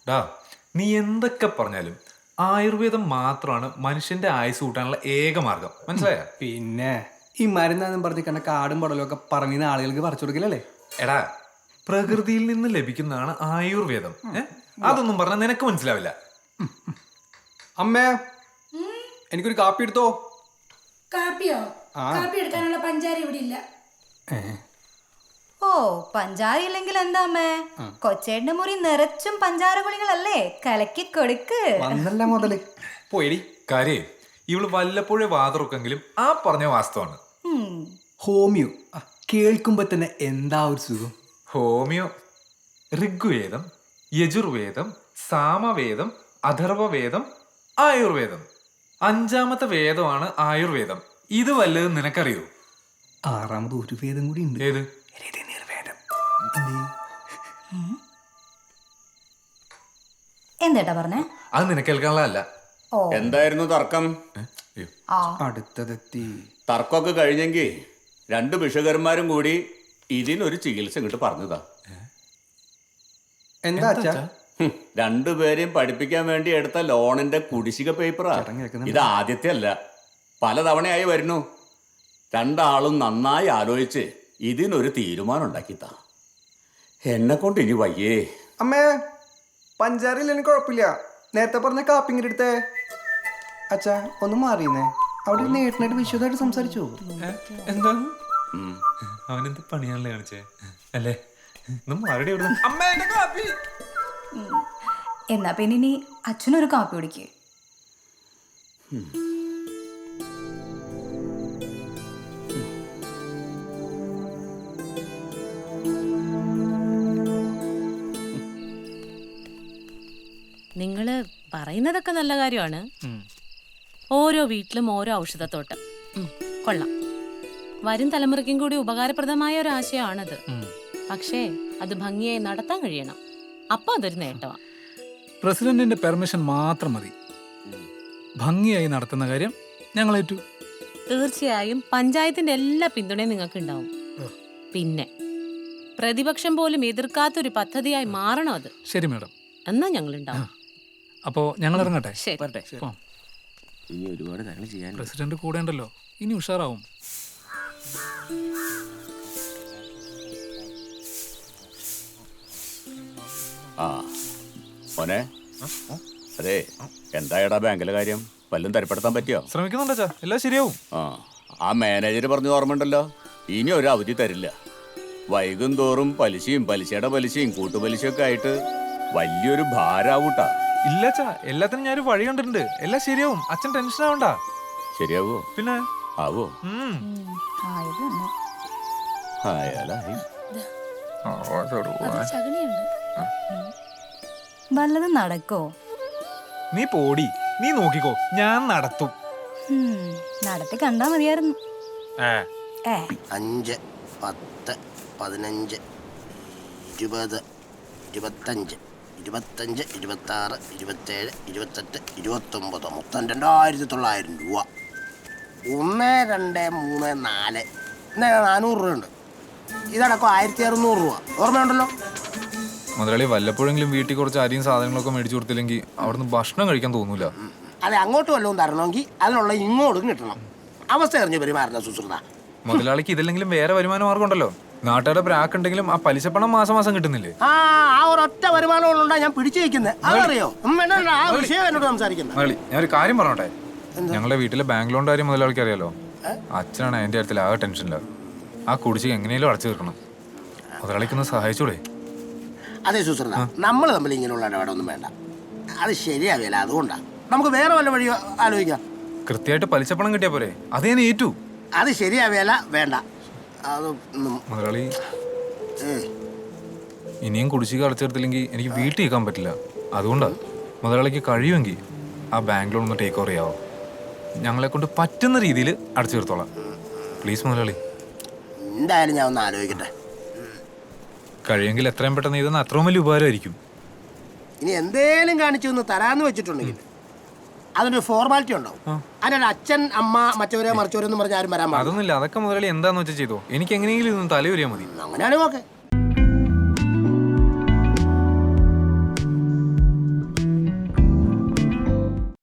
ഡാ നീ എന്തൊക്കെ പറഞ്ഞാലും ആയുർവേദം മാത്രമാണ് മനുഷ്യന്റെ ആയുസ് കൂട്ടാനുള്ള ഏക മാർഗം, മനസ്സിലായ? പിന്നെ ഈ മരുന്നാന്നും പറഞ്ഞ് കണ്ട കാടും പടലും ഒക്കെ പറഞ്ഞ ആളുകൾക്ക് പറിച്ചു കൊടുക്കില്ലല്ലേ? എടാ, പ്രകൃതിയിൽ നിന്ന് ലഭിക്കുന്നതാണ് ആയുർവേദം. അതൊന്നും പറഞ്ഞാൽ നിനക്ക് മനസ്സിലാവില്ല. അമ്മേ, എനിക്കൊരു കാപ്പി എടുത്തോ. കാപ്പിയോ? കാപ്പി എടുക്കാനുള്ള പഞ്ചാര ഇവിടെ ഇല്ല. ഓ, പഞ്ചാര ഇല്ലെങ്കിൽ എന്താ അമ്മേ? കൊച്ചേട്ടന്റെ മുറി നിറച്ചും പഞ്ചാര ഗുളികളല്ലേ, കലക്കി കൊടുക്ക്. വന്നല്ല മുതല് പോയി. കാര്യേ, ഇവള് വല്ലപ്പോഴേ വാതുറക്കെങ്കിലും ആ പറഞ്ഞ വാസ്തവമാണ്. ഹോമിയോ കേൾക്കുമ്പോ തന്നെ എന്താ ഒരു സുഖം. ഹോമിയോ, ഋഗ്വേദം, യജുർവേദം, സാമവേദം, അഥർവവേദം, ആയുർവേദം. 5ാമത്തെ വേദമാണ് ആയുർവേദം. ഇത് വല്ലതും നിനക്കറിയോ? 6ാമത് ഒരു വേദം കൂടി ഉണ്ട്. ഏത്? എന്തേട്ടാ പറഞ്ഞേ? അത് നിനക്ക് കേൾക്കാനുള്ളതല്ല. എന്തായിരുന്നു തർക്കം? അടുത്തതെത്തി. തർക്കമൊക്കെ കഴിഞ്ഞെങ്കിൽ 2 ഭിഷകന്മാരും കൂടി ഇതിനൊരു ചികിത്സ ഇങ്ങോട്ട് പറഞ്ഞതാ. എന്താ അച്ഛാ? 2 പേരെയും പഠിപ്പിക്കാൻ വേണ്ടി എടുത്ത ലോണിന്റെ കുടിശ്ശിക പേപ്പറാ. ഇത് ആദ്യത്തെ അല്ല, പലതവണയായി വരുന്നു. 2 ആളും നന്നായി ആലോചിച്ച് ഇതിനൊരു തീരുമാനം ഉണ്ടാക്കിത്താ. എന്നെ കൊണ്ട് ഇനി വയ്യേ. അമ്മേ, പഞ്ചാരയിൽ എനിക്ക് കുഴപ്പമില്ല. നേരത്തെ പറഞ്ഞ കാപ്പിങ്ങിന്റെ അടുത്തേ. അച്ഛാ, ഒന്ന് മാറിയുന്നേ. അവിടെ നേട്ടനായിട്ട് വിശ്വതായിട്ട് സംസാരിച്ചു. എന്താ അവനെന്ത് പണിയാണല്ലേ കാണിച്ചേ അല്ലേ? എന്നാ പിന്നെ ഇനി അച്ഛനൊരു കാപ്പി കുടിക്ക്. നിങ്ങള് പറയുന്നതൊക്കെ നല്ല കാര്യമാണ്. ഓരോ വീട്ടിലും ഓരോ ഔഷധത്തോട്ടം. കൊള്ളാം. വരും തലമുറയ്ക്കും കൂടി ഉപകാരപ്രദമായ ഒരു ആശയമാണത്. പക്ഷേ അത് ഭംഗിയായി നടത്താൻ കഴിയണം. അപ്പൊ അതൊരു നേട്ടമാണ്. പ്രസിഡന്റിന്റെ പെർമിഷൻ മാത്രം മതി. ഭംഗിയായി നടത്തുന്ന കാര്യം ഞങ്ങളേറ്റു. തീർച്ചയായും പഞ്ചായത്തിന്റെ എല്ലാ പിന്തുണയും നിങ്ങൾക്ക് ഉണ്ടാവും. പിന്നെ പ്രതിപക്ഷം പോലും എതിർക്കാത്തൊരു പദ്ധതിയായി മാറണം അത്. ശരി മാഡം. എന്നാ ഞങ്ങൾ ഉണ്ടാവും. അപ്പോ ഞങ്ങൾ ഇറങ്ങട്ടെ. ഇനി ഒരുപാട് കാര്യങ്ങൾ ചെയ്യാൻ. പ്രസിഡന്റ് കൂടെ ഉണ്ടല്ലോ, ഇനി ഉഷാറാവും. ആ മോനെ, അതെ, എന്തായടാ ബാങ്കിലെ കാര്യം? വല്ലതും തരപ്പെടുത്താൻ പറ്റിയോ? ശ്രമിക്കുന്നുണ്ടോ? എല്ലാം ശരിയാവും. ആ മാനേജർ പറഞ്ഞു ഓർമ്മയുണ്ടല്ലോ, ഇനി ഒരു അവധി തരില്ല. വൈകും തോറും പലിശയും പലിശയുടെ പലിശയും കൂട്ടുപലിശയൊക്കെ ആയിട്ട് വലിയൊരു ഭാരാവൂട്ടാ. ഇല്ല അച്ഛാ, എല്ലാത്തിനും ഞാനൊരു വഴി കണ്ടിട്ടുണ്ട്. എല്ലാം ശരിയാവും. അച്ഛൻ ടെൻഷൻ ആവണ്ട. ശരിയാവോ? പിന്നെ ആവോ? വല്ലതും നടക്കോ? നീ പോടി, നീ നോക്കിക്കോ, ഞാൻ നടത്തും. നടത്തി കണ്ടാ മതിയായിരുന്നു. 5, 10, 15, 20, 25, 26, 27, 28, 29, മൊത്തം 2900 രൂപ. 1, 2, 3, 4 400 രൂപയുണ്ട്. ഇതടക്കം 1600 രൂപ. ഓർമ്മയുണ്ടല്ലോ? മുതലാളി, വല്ലപ്പോഴെങ്കിലും വീട്ടിൽ കുറച്ച് അരിയും സാധനങ്ങളൊക്കെ മേടിച്ചു കൊടുത്തില്ലെങ്കിൽ അവിടുന്ന് ഭക്ഷണം കഴിക്കാൻ തോന്നൂല. അതെ, അങ്ങോട്ട് വല്ലതും തരണമെങ്കിൽ അതിനുള്ള ഇങ്ങോട്ടും കിട്ടണം. അവസ്ഥ അറിഞ്ഞ് പെരുമാറുന്ന സുശ്രുത. മുതലാളിക്ക് ഇതല്ലെങ്കിലും വേറെ വരുമാന മാർഗം ഉണ്ടല്ലോ. നാട്ടുകാരുടെ ബ്രാക്കുണ്ടെങ്കിലും ആ പലിശപ്പണം മാസം മാസം കിട്ടുന്നില്ലേ? ആ ഒരൊറ്റ വരുമാനമുണ്ടാ ഞാൻ പിടിച്ചു വയ്ക്കുന്നത്. അതറിയോ? ആ വിഷയം എന്നോട് സംസാരിക്കുന്നത്. മുതലാളി, ഞാനൊരു കാര്യം പറഞ്ഞോട്ടെ. ഞങ്ങളുടെ വീട്ടിലെ ബാങ്ക് ലോണിന്റെ കാര്യം മുതലാളിക്ക് അറിയാലോ. അച്ഛനാണ് അതിന്റെ കാര്യത്തിൽ ആകെ ടെൻഷനില്ല. ആ കുടിശ്ശിക എങ്ങനെയും അടച്ചു തീർക്കണം. മുതലാളിക്കൊന്ന് സഹായിച്ചൂടെ? അതെ സുശ്രുത, നമ്മൾ തമ്മിൽ ഇങ്ങനെയുള്ള ഇടപാടൊന്നും വേണ്ട. അത് ശരിയാവില്ല. അതുകൊണ്ടാണ് നമുക്ക് വേറെ വല്ല വഴി ആലോചിക്കാം. കൃത്യമായിട്ട് പലിശപ്പണം കിട്ടിയാ പോരെ? അത് ഞാൻ ഏറ്റു. അത് ശരിയാവില്ല, വേണ്ട. അത് മുതലാളി, ഇനിയും കുടിശ്ശിക അടച്ചെടുത്തില്ലെങ്കിൽ എനിക്ക് വീട്ടിൽ നിൽക്കാൻ പറ്റില്ല. അതുകൊണ്ടാണ് മുതലാളിക്ക് കഴിയുമെങ്കിൽ ആ ബാങ്ക് ലോൺ ഒന്ന് ടേക്ക് ഓവർ ചെയ്യാവോ? ഞങ്ങളെ കൊണ്ട് പറ്റുന്ന രീതിയിൽ അടച്ചു തീർത്തോളാം. പ്ലീസ് മുതലാളി. എന്തായാലും ഞാൻ ഒന്ന് ആലോചിക്കട്ടെ. കഴിയുമെങ്കിൽ എത്രയും പെട്ടെന്ന് ഇതൊന്ന് അത്രയും വലിയ ഉപകാരമായിരിക്കും. ഇനി എന്തേലും കാണിച്ചു ഒന്ന് തരാന്ന് വെച്ചിട്ടുണ്ടെങ്കിൽ അതിനൊരു ഫോർമാലിറ്റി ഉണ്ടാവും. അതിനൊരു അച്ഛൻ, അമ്മ, മറ്റവരെ മറിച്ചവരെന്ന് പറഞ്ഞ ആരും വരാൻ പാടില്ല. അതൊന്നുമില്ല. അതൊക്കെ മുതലാളി എന്താന്ന് വെച്ചാൽ ചെയ്തോ. എനിക്ക് എങ്ങനെയെങ്കിലും ഇതൊന്നും തലയുരിയാൽ മതി. അങ്ങനെയാണെങ്കിൽ ഓക്കെ.